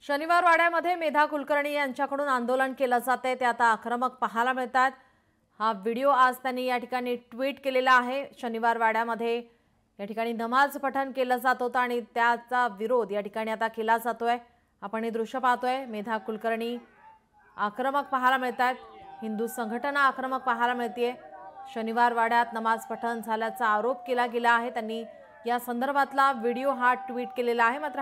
शनिवार वाड्यामध्ये मेधा कुलकर्णी यांच्याकडून आंदोलन केलं जाते ते आता आक्रमक पाहायला मिळतात। हा व्हिडिओ आज त्यांनी या ठिकाणी ट्विट केलेला आहे। शनिवार वाड्यामध्ये या ठिकाणी नमाज पठण केलं जात होतं आणि त्याचा विरोध या ठिकाणी आता केला जातोय। आपण हे दृश्य पाहतोय। मेधा कुलकर्णी आक्रमक पाहायला मिळतात। हिंदू संघटना आक्रमक पाहायला मिळते। शनिवार वाड्यात नमाज पठण झाल्याचा आरोप केला गेला आहे। त्यांनी या संदर्भातला व्हिडिओ हा ट्विट केलेला आहे। मात्र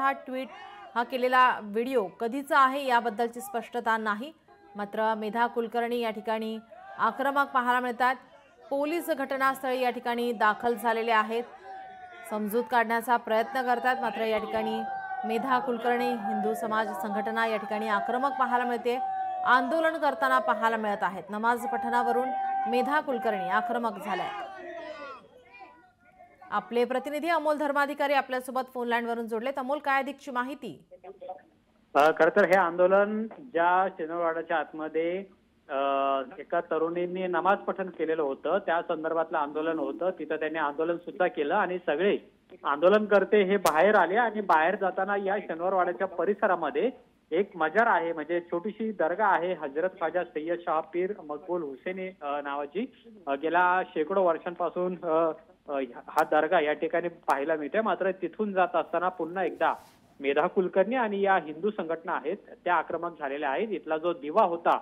हा केलेला व्हिडिओ कधीचा आहे याबद्दलची स्पष्टता नाही। मात्र मेधा कुलकर्णी या ठिकाणी आक्रमक पाहायला मिळतात। पोलीस घटनास्थळी या ठिकाणी दाखल झालेले आहेत, समजूत काढण्याचा प्रयत्न करतात। मात्र या ठिकाणी मेधा कुलकर्णी हिंदू समाज संघटना या ठिकाणी आक्रमक पाहायला मिळते, आंदोलन करताना पाहायला मिळत आहेत। नमाज पठणावरून मेधा कुलकर्णी आक्रमक झाल्या। आपले प्रतिनिधी अमोल धर्माधिकारी आपल्यासोबत फोन लाईन वरून जोडलेत। अमोल, काय अधिकची माहिती? खरं तर हे आंदोलन ज्या शनिवारवाड्याच्या आतमध्ये एका तरुणींनी नमाज पठण केलेलं होतं त्या संदर्भातलं आंदोलन होतं। तिथं त्यांनी आंदोलन सुद्धा केलं आणि सगळे आंदोलनकर्ते हे बाहेर आले आणि बाहेर जाताना या शनिवारवाड्याच्या परिसरामध्ये एक मजार आहे, म्हणजे छोटीशी दर्गा आहे, हजरत ख्वाजा सय्यद शाह पीर मकबूल हुसेनी नावाची। गेल्या शेकडो वर्षांपासून हा दर्गा या ठिकाणी पाहायला मिळतोय। मात्र तिथून जात असताना पुन्हा एकदा मेधा कुलकर्णी आणि या हिंदू संघटना आहेत त्या आक्रमक झालेल्या आहेत। इथला जो दिवा होता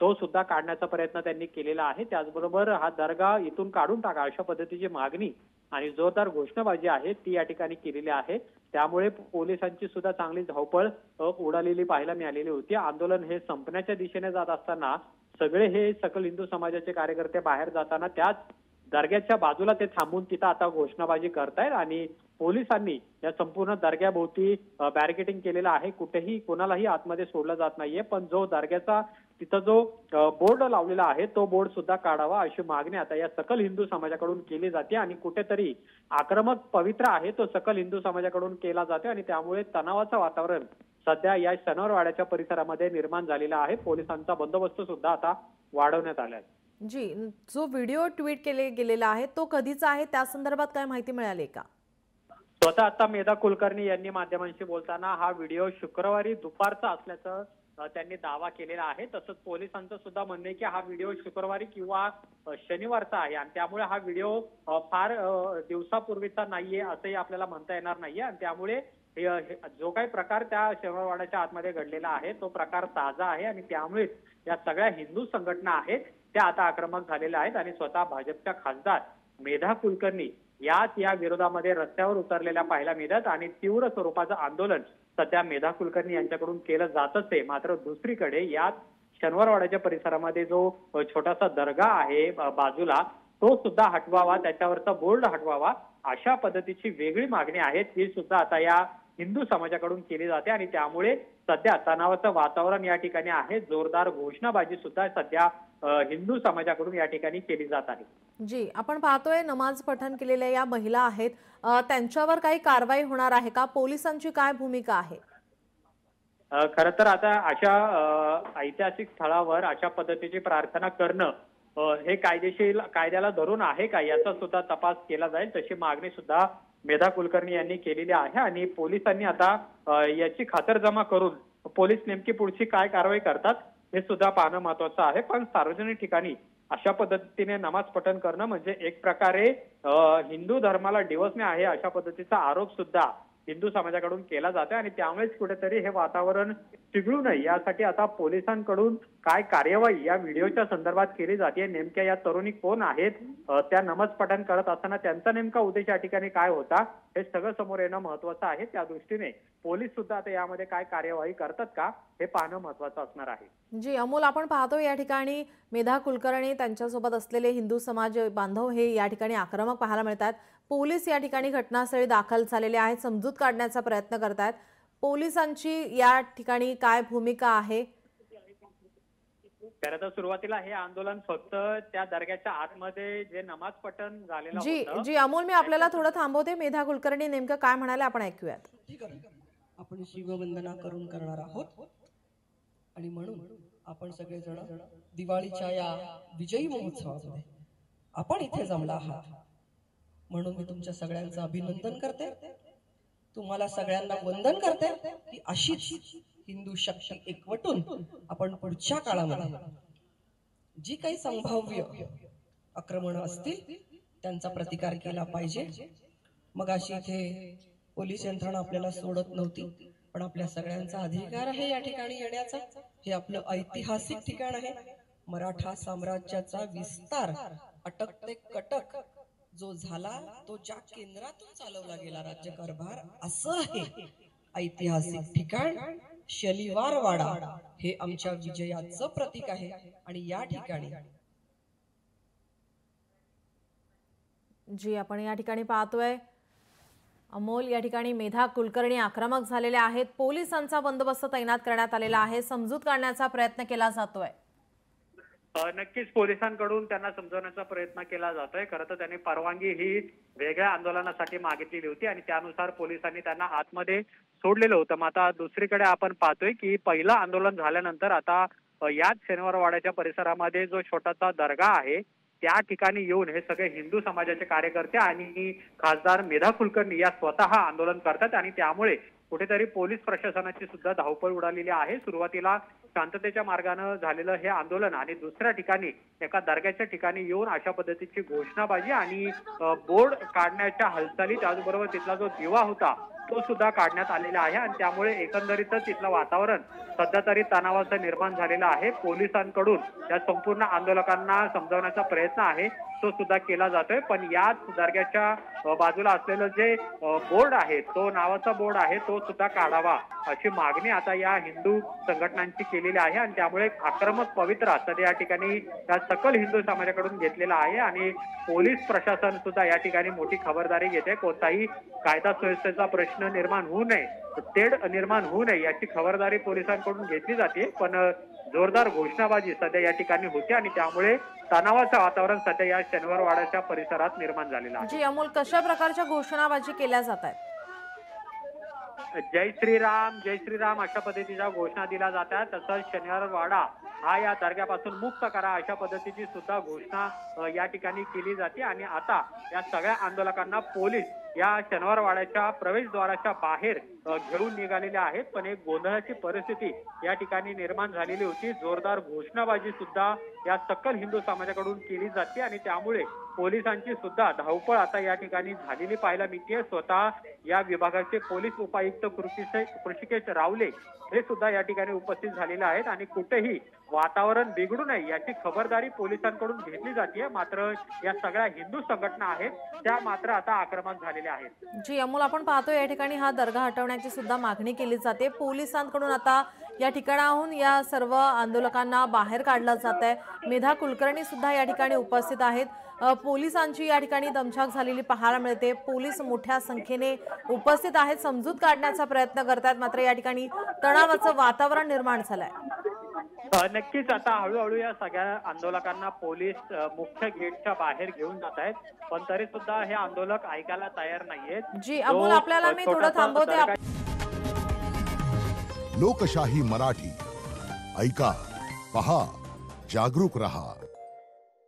तो सुद्धा काढण्याचा प्रयत्न त्यांनी केलेला आहे। त्याचबरोबर हा दर्गा इथून काढून टाका अशा पद्धतीची मागणी आणि जोरदार घोषणाबाजी आहे ती या ठिकाणी केलेली आहे। त्यामुळे पोलिसांची सुद्धा चांगली धावपळ उडालेली पाहायला मिळालेली होती। आंदोलन हे संपण्याच्या दिशेने जात असताना सगळे हे सकल हिंदू समाजाचे कार्यकर्ते बाहेर जाताना त्याच दर्ग्याच्या बाजूला ते थांबून तिथं आता घोषणाबाजी करतायत आणि पोलिसांनी या संपूर्ण दर्ग्याभोवती बॅरिकेडिंग केलेलं आहे। कुठेही कोणालाही आतमध्ये सोडलं जात नाहीये, पण जो दर्ग्याचा तिथं जो बोर्ड लावलेला आहे तो बोर्ड सुद्धा काढावा अशी मागणी आता या सकल हिंदू समाजाकडून केली जाते आणि कुठेतरी आक्रमक पवित्र आहे तो सकल हिंदू समाजाकडून केला जातो आणि त्यामुळे तणावाचं वातावरण सध्या या शनिवारवाड्याच्या परिसरामध्ये निर्माण झालेला आहे। पोलिसांचा बंदोबस्त सुद्धा आता वाढवण्यात आला आहे। जी, जो व्हिडिओ ट्विट गेलेला आहे तो कधीचा आहे त्या संदर्भात काय माहिती मिळाली का? स्वतः आता मेधा कुलकर्णी यांनी माध्यमांशी बोलताना हा व्हिडिओ शुक्रवारी दुपारचा असल्याचं त्यांनी दावा केलेला आहे। तसंच पोलिसांचं सुद्धा म्हणणं आहे की हा व्हिडिओ शुक्रवारी किंवा शनिवारचा आहे आणि त्यामुळे हा व्हिडिओ फार दिवसापूर्वीचा नाहीये असंही आपल्याला म्हणता येणार नाहीये आणि त्यामुळे जो काही प्रकार त्या शनिवारवाड्याच्या आतमध्ये घडलेला आहे तो प्रकार ताजा आहे आणि त्यामुळेच या सगळ्या हिंदू संघटना आहेत त्या आता आक्रमक झालेल्या आहेत आणि स्वतः भाजपच्या खासदार मेधा कुलकर्णी या विरोधामध्ये रस्त्यावर उतरलेल्या पाहायला मिळतात आणि तीव्र स्वरूपाचं आंदोलन सध्या मेधा कुलकर्णी यांच्याकडून केलं जातच आहे। मात्र दुसरीकडे या शनिवारवाड्याच्या परिसरामध्ये जो छोटासा दर्गा आहे बाजूला तो सुद्धा हटवावा, त्याच्यावरचा बोर्ड हटवावा अशा पद्धतीची वेगळी मागणी आहे ती सुद्धा आता या हिंदू समाजाकडून केली जाते आणि त्यामुळे सध्या तणावाचं वातावरण या ठिकाणी आहे। जोरदार घोषणाबाजी सुद्धा सध्या हिंदू समाजाकडून या ठिकाणी केली जात आहे। जी, आपण पाहतोय नमाज पठण केलेल्या या महिला आहेत, त्यांच्यावर काही कारवाई होणार आहे का? पोलिसांची काय भूमिका आहे? खरं तर आता अशा ऐतिहासिक स्थळावर अशा पद्धतीची प्रार्थना करणं हे कायद्याला धरून आहे का याचा सुद्धा तपास केला जाईल, तशी मागणी सुद्धा मेधा कुलकर्णी यांनी केलेली आहे आणि पोलिसांनी आता याची खातरजमा करून पोलीस नेमकी पुढची काय कारवाई करतात हे सुद्धा पाहणं महत्वाचं आहे। पण सार्वजनिक ठिकाणी अशा पद्धतीने नमाज पठण करणं म्हणजे एक प्रकारे हिंदू धर्माला डिवचणे आहे अशा पद्धतीचा आरोप सुद्धा हिंदू समाजाकडून केला जातो आणि त्यामुळेच कुठेतरी हे वातावरण चिघळू नये यासाठी आता पोलिसांकडून काय कार्यवाही या व्हिडिओच्या संदर्भात केली जाते, नेमक्या या तरुणी कोण आहेत, त्या नमाज पठण करत असताना त्यांचा नेमका उद्देश या ठिकाणी काय होता हे सगळं समोर येणं महत्वाचं आहे। त्या दृष्टीने पोलीस सुद्धा आता यामध्ये काय कार्यवाही करतात का हे पाहणं महत्वाचं असणार आहे। जी अमोल, आपण पाहतो या ठिकाणी मेधा कुलकर्णी त्यांच्यासोबत असलेले हिंदू समाज बांधव हे या ठिकाणी आक्रमक पाहायला मिळतात। पोलीस या ठिकाणी घटनास्थळी दाखल झालेले आहेत, समजूत काढण्याचा प्रयत्न करतात। पोलिसांची या ठिकाणी काय भूमिका आहे? खरं तर सुरुवातीला हे आंदोलन फक्त त्या दर्ग्याच्या आतमध्ये जे नमाज पठण झालेलं होतं। जी अमोल, मी आपल्याला थोडं थांबवते। मेधा कुलकर्णी नेमकं काय म्हणाले आपण ऐकूयात। आपण शिववंदना करून करणार आहोत आणि म्हणून आपण सगळेजण दिवाळीच्या या विजयी महोत्सवामध्ये आपण इथे जमला आहात म्हणून मी तुमच्या सगळ्यांचं अभिनंदन करते, तुम्हाला सगळ्यांना वंदन करते की अशीच हिंदू शक्ती एकवटून आपण पुढच्या काळामध्ये जी काही संभाव्य आक्रमण असतील त्यांचा प्रतिकार केला पाहिजे. मग अशी इथे पोलीस यंत्रणा आपल्याला सोडत नव्हती, पण आपल्या सगळ्यांचा अधिकार आहे या ठिकाणी येण्याचा. हे आपलं ऐतिहासिक ठिकाण आहे. मराठा साम्राज्याचा विस्तार अटक ते कटक जो झाला तो ज्या केंद्रातून चालवला गेला राज्यकारभार असं आहे ऐतिहासिक ठिकाण शनिवार वाडा हे आमच्या विजयाचं प्रतीक आहे. आणि या ठिकाणी जी आपण या ठिकाणी पाहतोय अमोल, या ठिकाणी मेधा कुलकर्णी आक्रमक झालेले आहेत. पोलिसांचा बंदोबस्त तैनात करण्यात आलेला आहे. समजूत काढण्याचा प्रयत्न केला जातोय. नक्कीच पोलिसांकडून त्यांना समजवण्याचा प्रयत्न केला जातोय. खरं तर त्यांनी परवानगी ही वेगळ्या आंदोलनासाठी मागितलेली होती आणि त्यानुसार पोलिसांनी त्यांना आतमध्ये सोडलेलं होतं. मग आता दुसरीकडे आपण पाहतोय की पहिलं आंदोलन झाल्यानंतर आता याच शनिवारवाड्याच्या परिसरामध्ये जो छोटासा दर्गा आहे त्या ठिकाणी येऊन हे सगळे हिंदू समाजाचे कार्यकर्ते आणि खासदार मेधा कुलकर्णी या स्वतः आंदोलन करतात आणि त्यामुळे कुठेतरी पोलीस प्रशासनाची सुद्धा धावपळ उडालेली आहे. सुरुवातीला शांततेच्या मार्गाने झालेलं हे आंदोलन आणि दुसऱ्या ठिकाणी एका दर्ग्याच्या ठिकाणी येऊन अशा पद्धतीची घोषणाबाजी आणि बोर्ड काढण्याच्या हालचाली, त्याचबरोबर तिथला जो दिवा होता तो सुद्धा काढण्यात आलेला आहे आणि त्यामुळे एकंदरीतच तिथलं वातावरण सध्या तरी तणावाचं निर्माण झालेलं आहे. पोलिसांकडून या संपूर्ण आंदोलकांना समजावण्याचा प्रयत्न आहे तो सुद्धा केला जातोय, पण याच दर्ग्याच्या बाजूला असलेलं जे बोर्ड आहे तो नावाचा बोर्ड आहे तो सुद्धा काढावा अशी मागणी आता या हिंदू संघटनांची केलेली आहे आणि त्यामुळे आक्रमक पवित्रा सध्या या ठिकाणी या सकल हिंदू समाजाकडून घेतलेला आहे आणि पोलीस प्रशासन सुद्धा या ठिकाणी मोठी खबरदारी घेते. कोणताही कायदा सुव्यवस्थेचा प्रश्न निर्माण होऊ नये, तेढ निर्माण होऊ नये याची खबरदारी पोलिसांकडून घेतली जाते. पण जोरदार घोषणाबाजी सध्या या ठिकाणी होते आणि त्यामुळे तणावाचं वातावरण सध्या या शनिवारवाड्याच्या परिसरात निर्माण झालेलं आहे. जी अमोल, कशा प्रकारच्या घोषणाबाजी केल्या जात आहेत? जय श्रीराम अशा पद्धतीच्या घोषणा दिल्या जातात. तसंच शनिवारवाडा हा या दर्ग्यापासून मुक्त करा अशा पद्धतीची सुद्धा घोषणा या ठिकाणी केली जाते आणि आता या सगळ्या आंदोलकांना पोलीस या शनिवारवाड्याच्या प्रवेशद्वाराच्या बाहेर घेऊन निघालेले आहेत. पण एक गोंधळाची परिस्थिती या ठिकाणी निर्माण झालेली होती. जोरदार घोषणाबाजी सुद्धा या सकल हिंदू समाजाकडून केली जाते आणि त्यामुळे पोलिसांची सुद्धा धावपळ आता या ठिकाणी झालेली पाहायला मिळते. स्वतः या विभागाचे पोलीस उपायुक्त कृषिकेश रावले हे सुद्धा या ठिकाणी उपस्थित झालेले आहेत आणि कुठेही वातावरण बिघडू नये याची खबरदारी पोलिसांकडून घेतली जाते. मात्र या सगळ्या हिंदू संघटना आहेत त्या मात्र आता आक्रमक झालेल्या आहेत. जी अमोल, आपण पाहतो या ठिकाणी हा दर्गा हटवण्याची सुद्धा मागणी केली जाते. पोलिसांकडून आता या ठिकाणाहून या सर्व आंदोलकांना बाहेर काढलं जात आहे. मेधा कुलकर्णी सुद्धा या ठिकाणी उपस्थित आहेत. पोलिसांची या ठिकाणी दमछाक झालेली पाहायला मिळते. पोलीस मोठ्या संख्येने उपस्थित आहेत, समजूत काढण्याचा प्रयत्न करतात. मात्र या ठिकाणी तणावाचं वातावरण निर्माण झालंय. नक्कीच आता हळूहळू या सगळ्या आंदोलकांना पोलीस मुख्य गेटच्या बाहेर घेऊन जात आहेत, पण तरी सुद्धा हे आंदोलक ऐकायला तयार नाहीयेत. जी अमोल, आपल्याला मी थोडं थांबवते. लोकशाही मराठी ऐका, पहा, जागरूक रहा.